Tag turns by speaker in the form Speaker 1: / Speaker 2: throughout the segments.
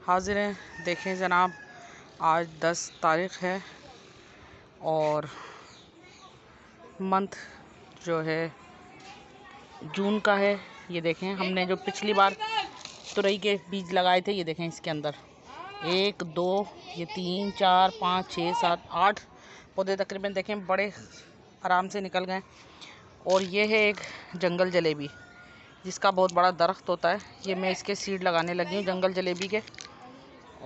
Speaker 1: हाजिर हैं। देखें जनाब, आज 10 तारीख़ है और मंथ जो है जून का है। ये देखें, हमने जो पिछली बार तुरई के बीज लगाए थे, ये देखें इसके अंदर 1 2 ये 3 4 5 6 7 8 पौधे तकरीबन देखें बड़े आराम से निकल गए। और ये है एक जंगल जलेबी जिसका बहुत बड़ा दरख्त होता है। ये मैं इसके सीड लगाने लगी हूँ जंगल जलेबी के।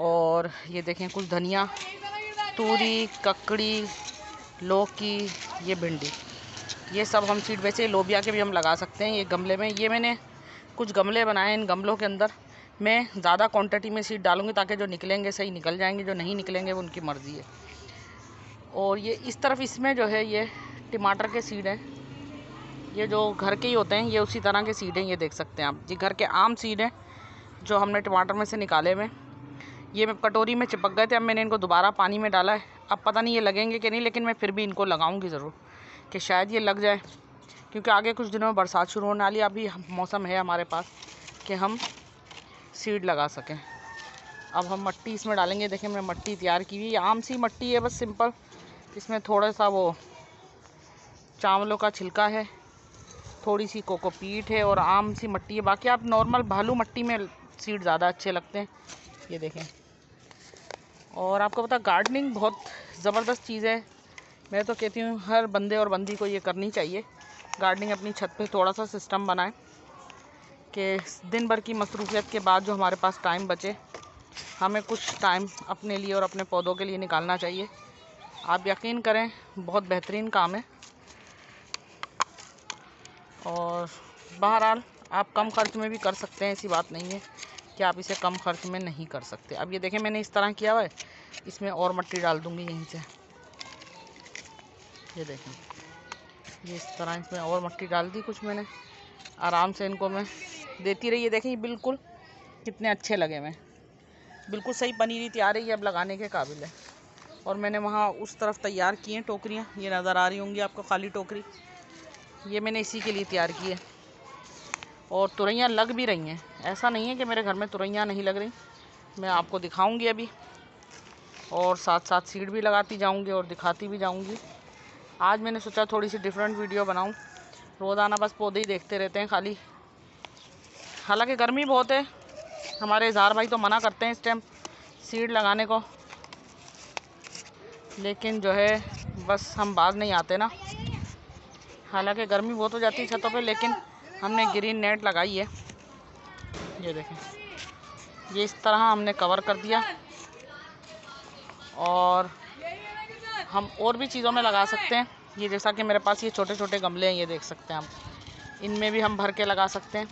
Speaker 1: और ये देखें कुछ धनिया, तूरी, ककड़ी, लौकी, ये भिंडी, ये सब हम सीड, वैसे लोबिया के भी हम लगा सकते हैं। ये गमले में, ये मैंने कुछ गमले बनाए। इन गमलों के अंदर मैं ज़्यादा क्वांटिटी में सीड डालूंगी ताकि जो निकलेंगे सही निकल जाएंगे, जो नहीं निकलेंगे वो उनकी मर्ज़ी है। और ये इस तरफ इसमें जो है ये टमाटर के सीड हैं, ये जो घर के ही होते हैं, ये उसी तरह के सीड हैं। ये देख सकते हैं आप, ये घर के आम सीड हैं जो हमने टमाटर में से निकाले हुए। ये मैं कटोरी में चिपक गए थे, अब मैंने इनको दोबारा पानी में डाला है। अब पता नहीं ये लगेंगे कि नहीं, लेकिन मैं फिर भी इनको लगाऊंगी ज़रूर कि शायद ये लग जाए, क्योंकि आगे कुछ दिनों में बरसात शुरू होने वाली है। अभी मौसम है हमारे पास कि हम सीड लगा सकें। अब हम मट्टी इसमें डालेंगे। देखें मैंने मट्टी तैयार की हुई, ये आम सी मट्टी है, बस सिंपल। इसमें थोड़ा सा वो चावलों का छिलका है, थोड़ी सी कोकोपीट है और आम सी मट्टी है। बाकी आप नॉर्मल भालू मट्टी में सीड ज़्यादा अच्छे लगते हैं। ये देखें, और आपको पता गार्डनिंग बहुत ज़बरदस्त चीज़ है। मैं तो कहती हूँ हर बंदे और बंदी को ये करनी चाहिए। गार्डनिंग अपनी छत पे थोड़ा सा सिस्टम बनाएं कि दिन भर की मसरूफियत के बाद जो हमारे पास टाइम बचे, हमें कुछ टाइम अपने लिए और अपने पौधों के लिए निकालना चाहिए। आप यकीन करें, बहुत बेहतरीन काम है। और बहरहाल आप कम खर्च में भी कर सकते हैं, ऐसी बात नहीं है कि आप इसे कम खर्च में नहीं कर सकते। अब ये देखें मैंने इस तरह किया हुआ है, इसमें और मट्टी डाल दूंगी यहीं से। ये देखें, ये इस तरह इसमें और मट्टी डाल दी कुछ मैंने, आराम से इनको मैं देती रही। ये देखें, ये बिल्कुल कितने अच्छे लगे हुए, बिल्कुल सही पनीरी तैयार है, ये अब लगाने के काबिल है। और मैंने वहाँ उस तरफ तैयार की हैं टोकरियाँ, ये नज़र आ रही होंगी आपको खाली टोकरी, ये मैंने इसी के लिए तैयार की है। और तुरैयाँ लग भी रही हैं, ऐसा नहीं है कि मेरे घर में तुरैयाँ नहीं लग रही। मैं आपको दिखाऊंगी अभी, और साथ साथ सीड भी लगाती जाऊंगी और दिखाती भी जाऊंगी। आज मैंने सोचा थोड़ी सी डिफरेंट वीडियो बनाऊं। रोज़ाना बस पौधे ही देखते रहते हैं खाली। हालांकि गर्मी बहुत है, हमारे इजहार भाई तो मना करते हैं इस टाइम सीड लगाने को, लेकिन जो है बस हम बाज नहीं आते ना। हालांकि गर्मी बहुत हो जाती है छतों पे, लेकिन हमने ग्रीन नेट लगाई है। ये देखें, ये इस तरह हमने कवर कर दिया। और हम और भी चीज़ों में लगा सकते हैं। ये जैसा कि मेरे पास ये छोटे छोटे गमले हैं, ये देख सकते हैं आप, इनमें भी हम भर के लगा सकते हैं।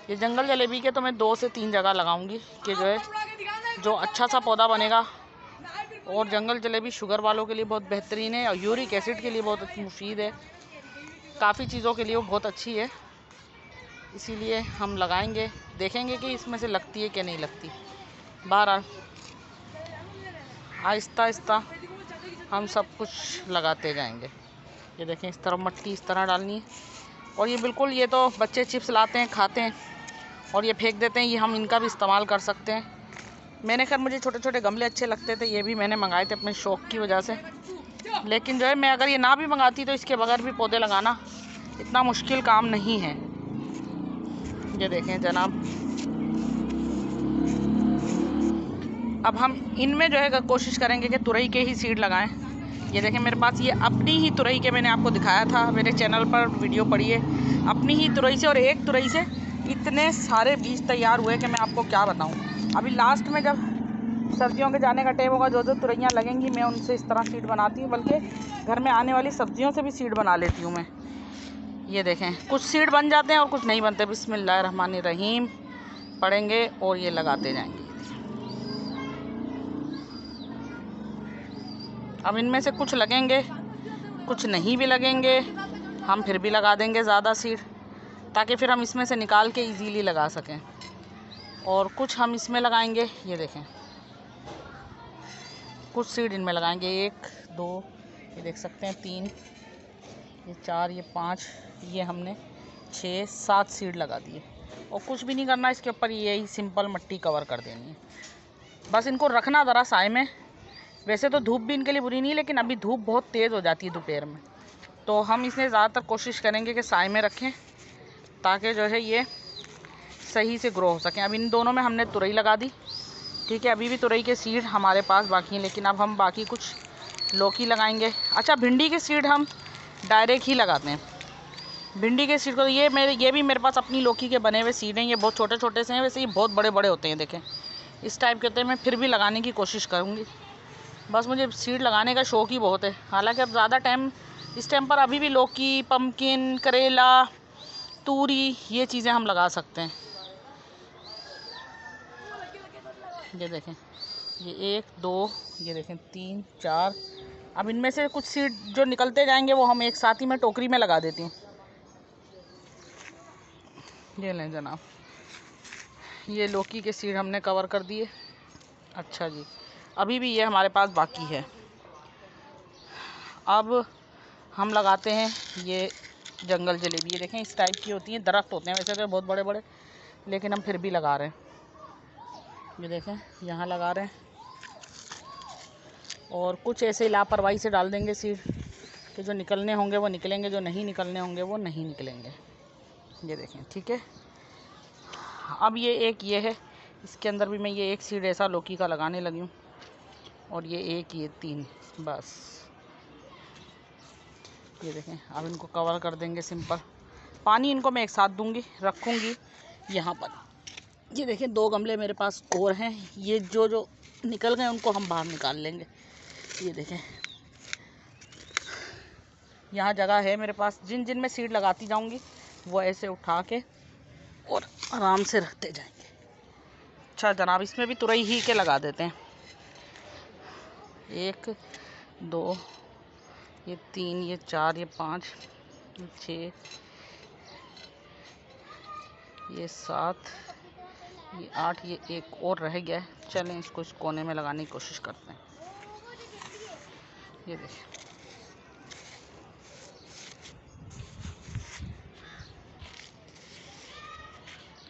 Speaker 1: ये जंगल जलेबी के तो मैं 2 से 3 जगह लगाऊंगी कि जो है जो अच्छा सा पौधा बनेगा। और जंगल जलेबी शुगर वालों के लिए बहुत बेहतरीन है और यूरिक एसिड के लिए बहुत मुफीद है, काफ़ी चीज़ों के लिए वो बहुत अच्छी है। इसीलिए हम लगाएंगे, देखेंगे कि इसमें से लगती है कि नहीं लगती। बहरहाल आहिस्ता आहिस्ता हम सब कुछ लगाते जाएंगे। ये देखें, इस तरफ मट्टी इस तरह डालनी है। और ये बिल्कुल, ये तो बच्चे चिप्स लाते हैं खाते हैं और ये फेंक देते हैं, ये हम इनका भी इस्तेमाल कर सकते हैं। मैंने खैर, मुझे छोटे छोटे गमले अच्छे लगते थे, ये भी मैंने मंगाए थे अपने शौक़ की वजह से। लेकिन जो है मैं अगर ये ना भी मंगाती तो इसके बगैर भी पौधे लगाना इतना मुश्किल काम नहीं है। ये देखें जनाब, अब हम इनमें जो है कोशिश करेंगे कि तुरई के ही सीड लगाएं। ये देखें मेरे पास ये अपनी ही तुरई के, मैंने आपको दिखाया था मेरे चैनल पर, वीडियो पढ़िए। अपनी ही तुरई से और एक तुरई से इतने सारे बीज तैयार हुए कि मैं आपको क्या बताऊं। अभी लास्ट में जब सर्दियों के जाने का टाइम होगा, जो तुरैयाँ लगेंगी मैं उनसे इस तरह सीड बनाती हूँ, बल्कि घर में आने वाली सब्जियों से भी सीड बना लेती हूँ मैं। ये देखें, कुछ सीड बन जाते हैं और कुछ नहीं बनते। बिस्मिल्लाहिर्रहमानिर्रहीम पढ़ेंगे और ये लगाते जाएंगे। अब इनमें से कुछ लगेंगे, कुछ नहीं भी लगेंगे, हम फिर भी लगा देंगे ज़्यादा सीड, ताकि फिर हम इसमें से निकाल के इजीली लगा सकें। और कुछ हम इसमें लगाएंगे, ये देखें, कुछ सीड इनमें लगाएंगे। 1 2 ये देख सकते हैं, 3 ये 4 ये 5 ये हमने 6 7 सीड लगा दिए। और कुछ भी नहीं करना, इसके ऊपर यही सिंपल मिट्टी कवर कर देनी है। बस इनको रखना ज़रा साए में। वैसे तो धूप भी इनके लिए बुरी नहीं है, लेकिन अभी धूप बहुत तेज़ हो जाती है दोपहर में, तो हम इसे ज़्यादातर कोशिश करेंगे कि साए में रखें, ताकि जो है ये सही से ग्रो हो सकें। अब इन दोनों में हमने तुरई लगा दी, ठीक है। अभी भी तुरई के सीड हमारे पास बाकी हैं, लेकिन अब हम बाकी कुछ लौकी लगाएंगे। अच्छा, भिंडी के सीड हम डायरेक्ट ही लगाते हैं। भिंडी के सीड को ये भी मेरे पास अपनी लौकी के बने हुए सीड हैं। ये बहुत छोटे छोटे से हैं, वैसे ये बहुत बड़े बड़े होते हैं, देखें इस टाइप के होते हैं। मैं फिर भी लगाने की कोशिश करूँगी, बस मुझे सीड लगाने का शौक़ ही बहुत है। हालांकि अब ज़्यादा टाइम इस टाइम पर अभी भी लौकी, पम्पकिन, करेला, तूरी, ये चीज़ें हम लगा सकते हैं। ये देखें, ये 1 2, ये देखें 3 4। अब इनमें से कुछ सीड जो निकलते जाएंगे वो हम एक साथ ही में टोकरी में लगा देती हूँ। ये लें जनाब, ये लौकी के सीड हमने कवर कर दिए। अच्छा जी, अभी भी ये हमारे पास बाकी है। अब हम लगाते हैं ये जंगल जलेबी। ये देखें इस टाइप की होती हैं, दरख्त होते हैं वैसे तो बहुत बड़े बड़े, लेकिन हम फिर भी लगा रहे हैं। ये देखें यहाँ लगा रहे हैं, और कुछ ऐसे लापरवाही से डाल देंगे सीड कि जो निकलने होंगे वो निकलेंगे, जो नहीं निकलने होंगे वो नहीं निकलेंगे। ये देखें, ठीक है। अब ये एक ये है, इसके अंदर भी मैं ये एक सीड ऐसा लौकी का लगाने लगी हूँ, और ये 3 बस। ये देखें, अब इनको कवर कर देंगे सिंपल। पानी इनको मैं एक साथ दूंगी, रखूँगी यहाँ पर। ये देखें 2 गमले मेरे पास और हैं, ये जो निकल गए उनको हम बाहर निकाल लेंगे। ये देखें यहाँ जगह है मेरे पास, जिन में सीड लगाती जाऊंगी वो ऐसे उठा के और आराम से रखते जाएंगे। अच्छा जनाब, इसमें भी तुरई ही के लगा देते हैं। 1 2, ये 3, ये 4, ये 5, ये 6, ये 7, ये 8, ये एक और रह गया है। चलें इसको इस कोने में लगाने की कोशिश करते हैं। ये देखिए,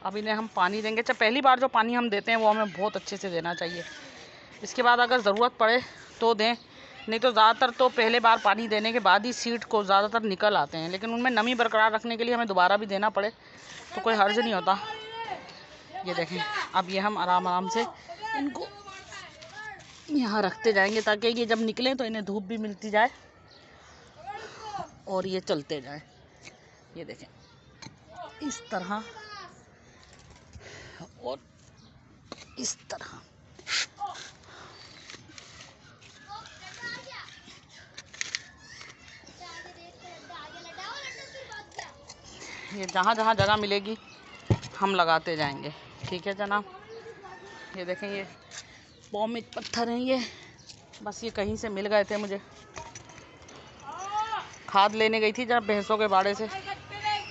Speaker 1: अब इन्हें हम पानी देंगे। अच्छा, पहली बार जो पानी हम देते हैं वो हमें बहुत अच्छे से देना चाहिए। इसके बाद अगर ज़रूरत पड़े तो दें, नहीं तो ज़्यादातर तो पहले बार पानी देने के बाद ही सीड को ज़्यादातर निकल आते हैं, लेकिन उनमें नमी बरकरार रखने के लिए हमें दोबारा भी देना पड़े तो कोई हर्ज नहीं होता। ये देखें, अब ये हम आराम आराम से इनको यहाँ रखते जाएंगे, ताकि ये जब निकलें तो इन्हें धूप भी मिलती जाए और ये चलते जाए। ये देखें इस तरह और इस तरह। ये जहाँ जहाँ जगह मिलेगी हम लगाते जाएंगे, ठीक है जनाब। ये देखें, ये पॉमिक पत्थर हैं ये, बस ये कहीं से मिल गए थे मुझे। खाद लेने गई थी जब भैंसों के बाड़े से,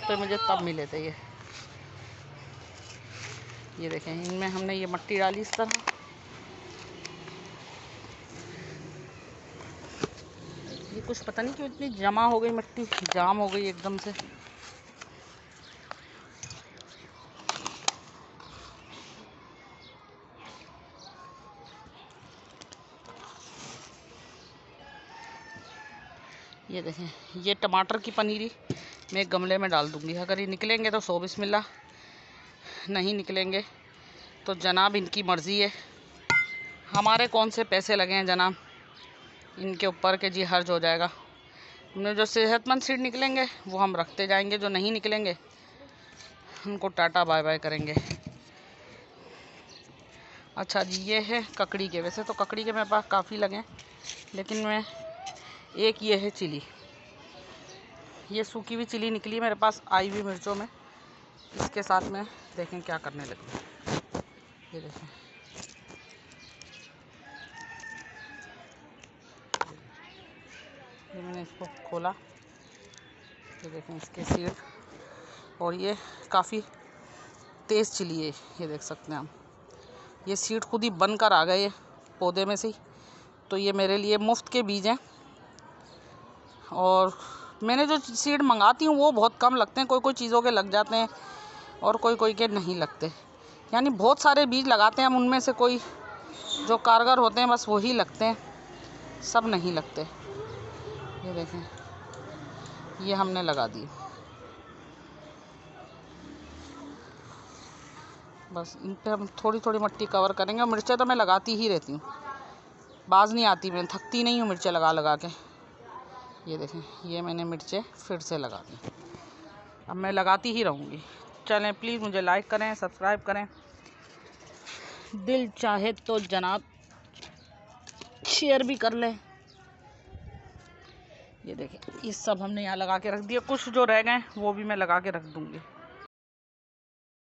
Speaker 1: तो मुझे तब मिले थे ये। ये देखें, इनमें हमने ये मिट्टी डाली इस तरह। ये कुछ पता नहीं क्यों इतनी जमा हो गई, मिट्टी जाम हो गई एकदम से। ये देखें, ये टमाटर की पनीरी मैं एक गमले में डाल दूंगी। अगर ये निकलेंगे तो सो बिस्मिल्लाह, नहीं निकलेंगे तो जनाब इनकी मर्ज़ी है। हमारे कौन से पैसे लगे हैं जनाब इनके ऊपर के जी हर्ज हो जाएगा। इनमें जो सेहतमंद सीड निकलेंगे वो हम रखते जाएंगे, जो नहीं निकलेंगे उनको टाटा बाय बाय करेंगे। अच्छा जी, ये है ककड़ी के। वैसे तो ककड़ी के मेरे पास काफ़ी लगे हैं, लेकिन मैं एक ये है चिली, ये सूखी हुई चिली निकली मेरे पास आई हुई मिर्चों में। इसके साथ में देखें क्या करने लगी। ये देखें, ये मैंने इसको खोला, ये देखें इसके सीड, और ये काफ़ी तेज़ चिली है, ये देख सकते हैं हम। ये सीड खुद ही बन कर आ गए पौधे में से ही, तो ये मेरे लिए मुफ्त के बीज हैं। और मैंने जो सीड मंगाती हूँ वो बहुत कम लगते हैं, कोई कोई चीज़ों के लग जाते हैं और कोई कोई के नहीं लगते। यानी बहुत सारे बीज लगाते हैं हम, उनमें से कोई जो कारगर होते हैं बस वही लगते हैं, सब नहीं लगते। ये देखें, ये हमने लगा दिए। बस इन पे हम थोड़ी थोड़ी मिट्टी कवर करेंगे। और मिर्चें तो मैं लगाती ही रहती हूँ, बाज नहीं आती, मैं थकती नहीं हूँ मिर्चें लगा लगा के। ये देखें, ये मैंने मिर्चें फिर से लगा दी, अब मैं लगाती ही रहूँगी। चलें, प्लीज़ मुझे लाइक करें, सब्सक्राइब करें, दिल चाहे तो जनाब शेयर भी कर लें। ये देखें, ये सब हमने यहाँ लगा के रख दिया, कुछ जो रह गए वो भी मैं लगा के रख दूँगी।